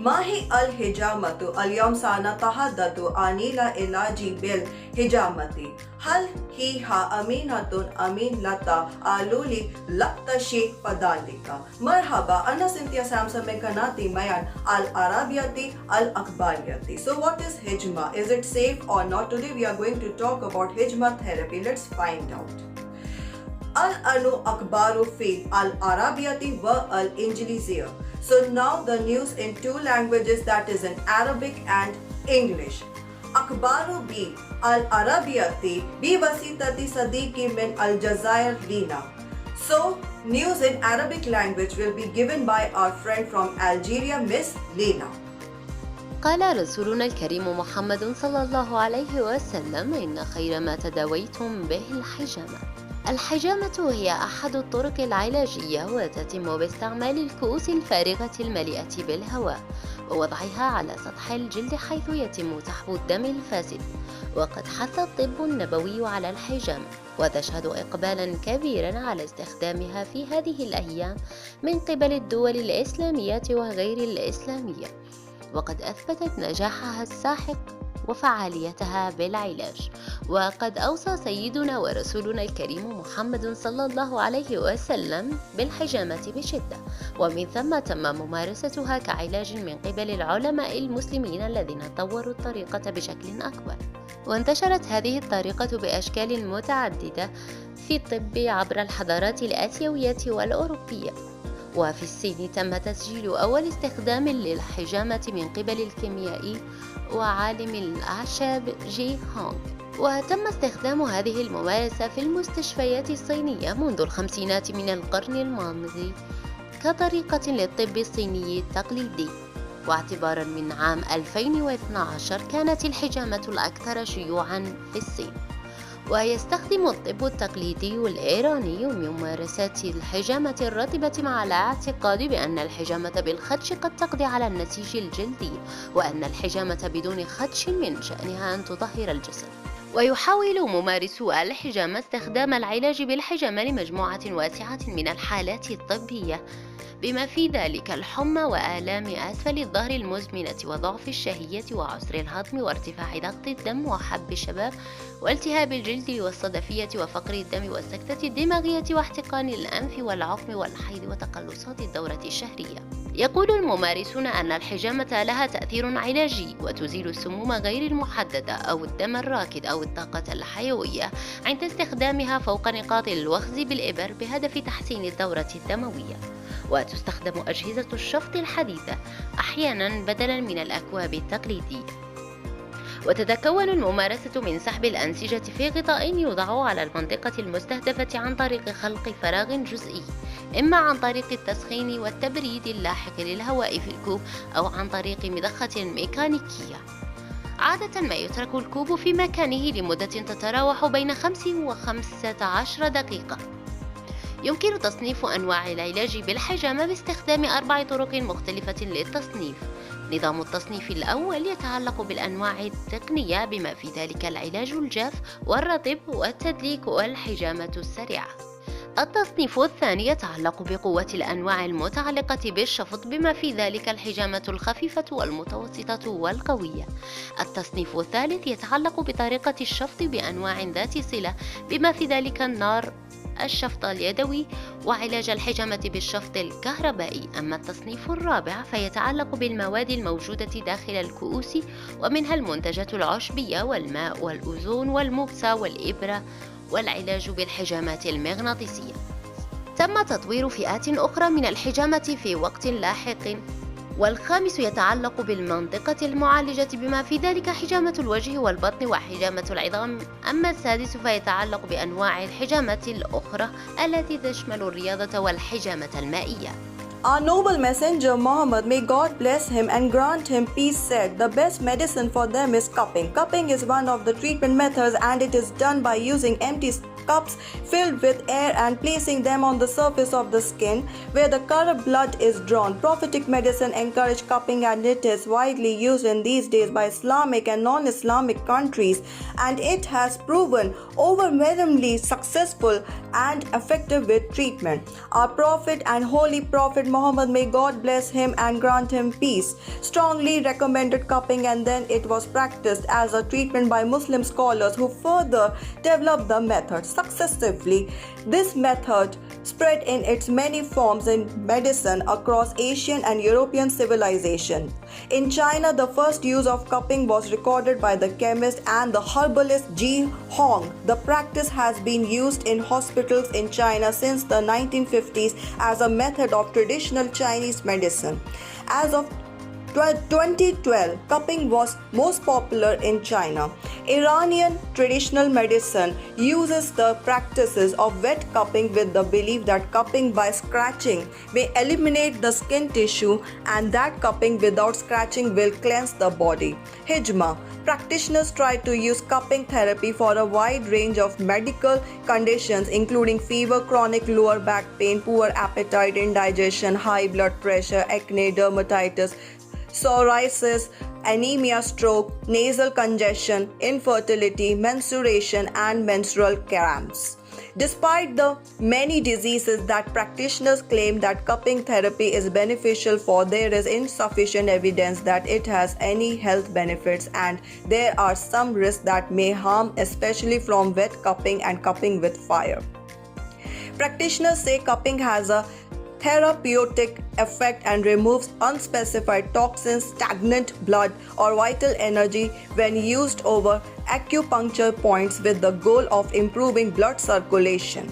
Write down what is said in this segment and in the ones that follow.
ما هي الحجامة؟ اليوم سنتحدث عن العلاج بالحجامة. هل هي أمينة أمينة ألولي لتشي فذلك؟ مرحبا، أنا سنتيا سامسون من قناة ميان العربية الأخبارية. So what is hijma? Is it safe or not? Today we are going to talk about hijma therapy. Let's find out. Al-Anu Akbaru fi Al-Arabiyati wa Al-Injiliziyya. So now the news in two languages, that is in Arabic and English. Akbaru bi Al-Arabiyati bi wasitati Sadiqi min Al-Jazair Lina. So news in Arabic language will be given by our friend from Algeria, Miss Lina. قال رسولنا الكريم محمد صلى الله عليه وسلم: إن خير ما تداويتم به الحجامة. الحجامة هي أحد الطرق العلاجية، وتتم باستعمال الكؤوس الفارغة المليئة بالهواء ووضعها على سطح الجلد حيث يتم سحب الدم الفاسد. وقد حث الطب النبوي على الحجامة، وتشهد إقبالا كبيرا على استخدامها في هذه الأيام من قبل الدول الإسلامية وغير الإسلامية، وقد أثبتت نجاحها الساحق وفعاليتها بالعلاج. وقد أوصى سيدنا ورسولنا الكريم محمد صلى الله عليه وسلم بالحجامة بشدة، ومن ثم تم ممارستها كعلاج من قبل العلماء المسلمين الذين طوروا الطريقة بشكل أكبر. وانتشرت هذه الطريقة بأشكال متعددة في الطب عبر الحضارات الآسيوية والأوروبية. وفي الصين تم تسجيل أول استخدام للحجامة من قبل الكيميائي وعالم الأعشاب جي هونغ، وتم استخدام هذه الممارسة في المستشفيات الصينية منذ الخمسينات من القرن الماضي كطريقة للطب الصيني التقليدي. واعتبارا من عام 2012 كانت الحجامة الأكثر شيوعا في الصين. ويستخدم الطب التقليدي الإيراني ممارسات الحجامة الرطبة مع الاعتقاد بأن الحجامة بالخدش قد تقضي على النسيج الجلدي، وأن الحجامة بدون خدش من شأنها أن تطهر الجسد. ويحاول ممارسو الحجامة استخدام العلاج بالحجامة لمجموعة واسعة من الحالات الطبية، بما في ذلك الحمى وآلام أسفل الظهر المزمنة وضعف الشهية وعسر الهضم وارتفاع ضغط الدم وحب الشباب والتهاب الجلد والصدفية وفقر الدم والسكتة الدماغية واحتقان الأنف والعقم والحيض وتقلصات الدورة الشهرية. يقول الممارسون أن الحجامة لها تأثير علاجي، وتزيل السموم غير المحددة أو الدم الراكد أو الطاقة الحيوية عند استخدامها فوق نقاط الوخز بالإبر بهدف تحسين الدورة الدموية. وتستخدم أجهزة الشفط الحديثة أحيانا بدلا من الأكواب التقليدية. وتتكون الممارسة من سحب الأنسجة في غطاء يوضع على المنطقة المستهدفة عن طريق خلق فراغ جزئي، إما عن طريق التسخين والتبريد اللاحق للهواء في الكوب أو عن طريق مضخة ميكانيكية. عادة ما يترك الكوب في مكانه لمدة تتراوح بين 5 و15 دقيقة. يمكن تصنيف أنواع العلاج بالحجامة باستخدام 4 طرق مختلفة للتصنيف. نظام التصنيف الأول يتعلق بالأنواع التقنية بما في ذلك العلاج الجاف والرطب والتدليك والحجامة السريعة. التصنيف الثاني يتعلق بقوة الأنواع المتعلقة بالشفط بما في ذلك الحجامة الخفيفة والمتوسطة والقوية. التصنيف الثالث يتعلق بطريقة الشفط بأنواع ذات صلة بما في ذلك النار، الشفط اليدوي، وعلاج الحجامة بالشفط الكهربائي. أما التصنيف الرابع فيتعلق بالمواد الموجودة داخل الكؤوس، ومنها المنتجات العشبية والماء والأوزون والموكسا والإبرة، والعلاج بالحجامات المغناطيسية. تم تطوير فئات أخرى من الحجامة في وقت لاحق. والخامس يتعلق بالمنطقة المعالجة بما في ذلك حجامة الوجه والبطن وحجامة العظام. أما السادس فيتعلق بأنواع الحجامة الأخرى التي تشمل الرياضة والحجامة المائية. Our noble messenger Muhammad, may God bless him and grant him peace, said, the best medicine for them is cupping. Cupping is one of the treatment methods, and it is done by using empty cups filled with air and placing them on the surface of the skin where the corrupt blood is drawn. Prophetic medicine encouraged cupping, and it is widely used in these days by Islamic and non-Islamic countries, and it has proven overwhelmingly successful and effective with treatment. Our Prophet and Holy Prophet Muhammad, may God bless him and grant him peace, strongly recommended cupping, and then it was practiced as a treatment by Muslim scholars who further developed the method successively. This method spread in its many forms in medicine across Asian and European civilization. In China, the first use of cupping was recorded by the chemist and the herbalist Ji Hong. The practice has been used in hospitals in China since the 1950s as a method of traditional Chinese medicine. As of 2012, cupping was most popular in China. Iranian traditional medicine uses the practices of wet cupping with the belief that cupping by scratching may eliminate the skin tissue and that cupping without scratching will cleanse the body. Hijma. Practitioners try to use cupping therapy for a wide range of medical conditions including fever, chronic lower back pain, poor appetite, indigestion, high blood pressure, acne, dermatitis, psoriasis, anemia, stroke, nasal congestion, infertility, menstruation, and menstrual cramps. Despite the many diseases that practitioners claim that cupping therapy is beneficial for, there is insufficient evidence that it has any health benefits, and there are some risks that may harm, especially from wet cupping and cupping with fire. Practitioners say cupping has a therapeutic effect and removes unspecified toxins, stagnant blood, or vital energy when used over acupuncture points with the goal of improving blood circulation.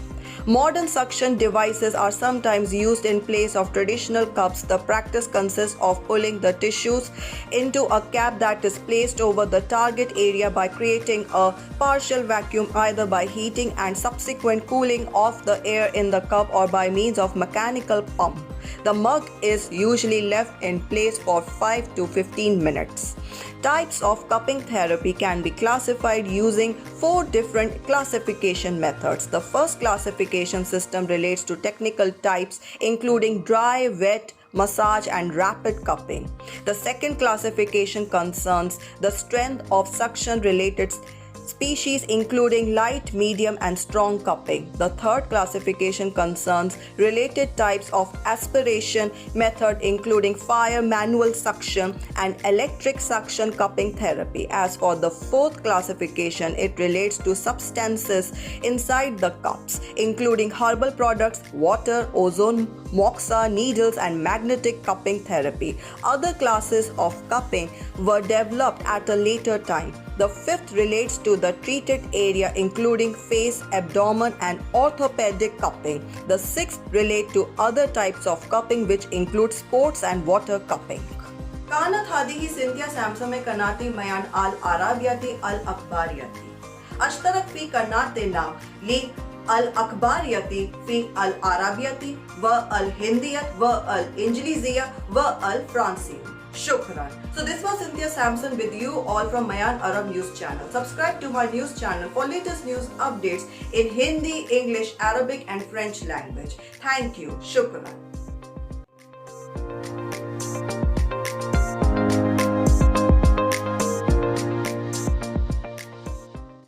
Modern suction devices are sometimes used in place of traditional cups. The practice consists of pulling the tissues into a cap that is placed over the target area by creating a partial vacuum, either by heating and subsequent cooling of the air in the cup or by means of mechanical pump. The mug is usually left in place for 5 to 15 minutes. Types of cupping therapy can be classified using 4 different classification methods. The first classification system relates to technical types including dry, wet, massage, and rapid cupping. The second classification concerns the strength of suction related species including light, medium, and strong cupping. The third classification concerns related types of aspiration method including fire, manual suction, and electric suction cupping therapy. As for the fourth classification, it relates to substances inside the cups including herbal products, water, ozone, moxa, needles, and magnetic cupping therapy. Other classes of cupping were developed at a later time. The fifth relates to the treated area including face, abdomen, and orthopedic cupping. The sixth relate to other types of cupping which include sports and water cupping. كانت هذه سينثيا سامسون من قناة ميان العربية الأخبارية. اشترك في قناتنا للأخبارية في العربية والهندية والإنجليزية والفرنسية. Shukran. So this was Cynthia Samson with you all from Mayan Arab News Channel. Subscribe to my news channel for latest news updates in Hindi, English, Arabic, and French language. Thank you. Shukran.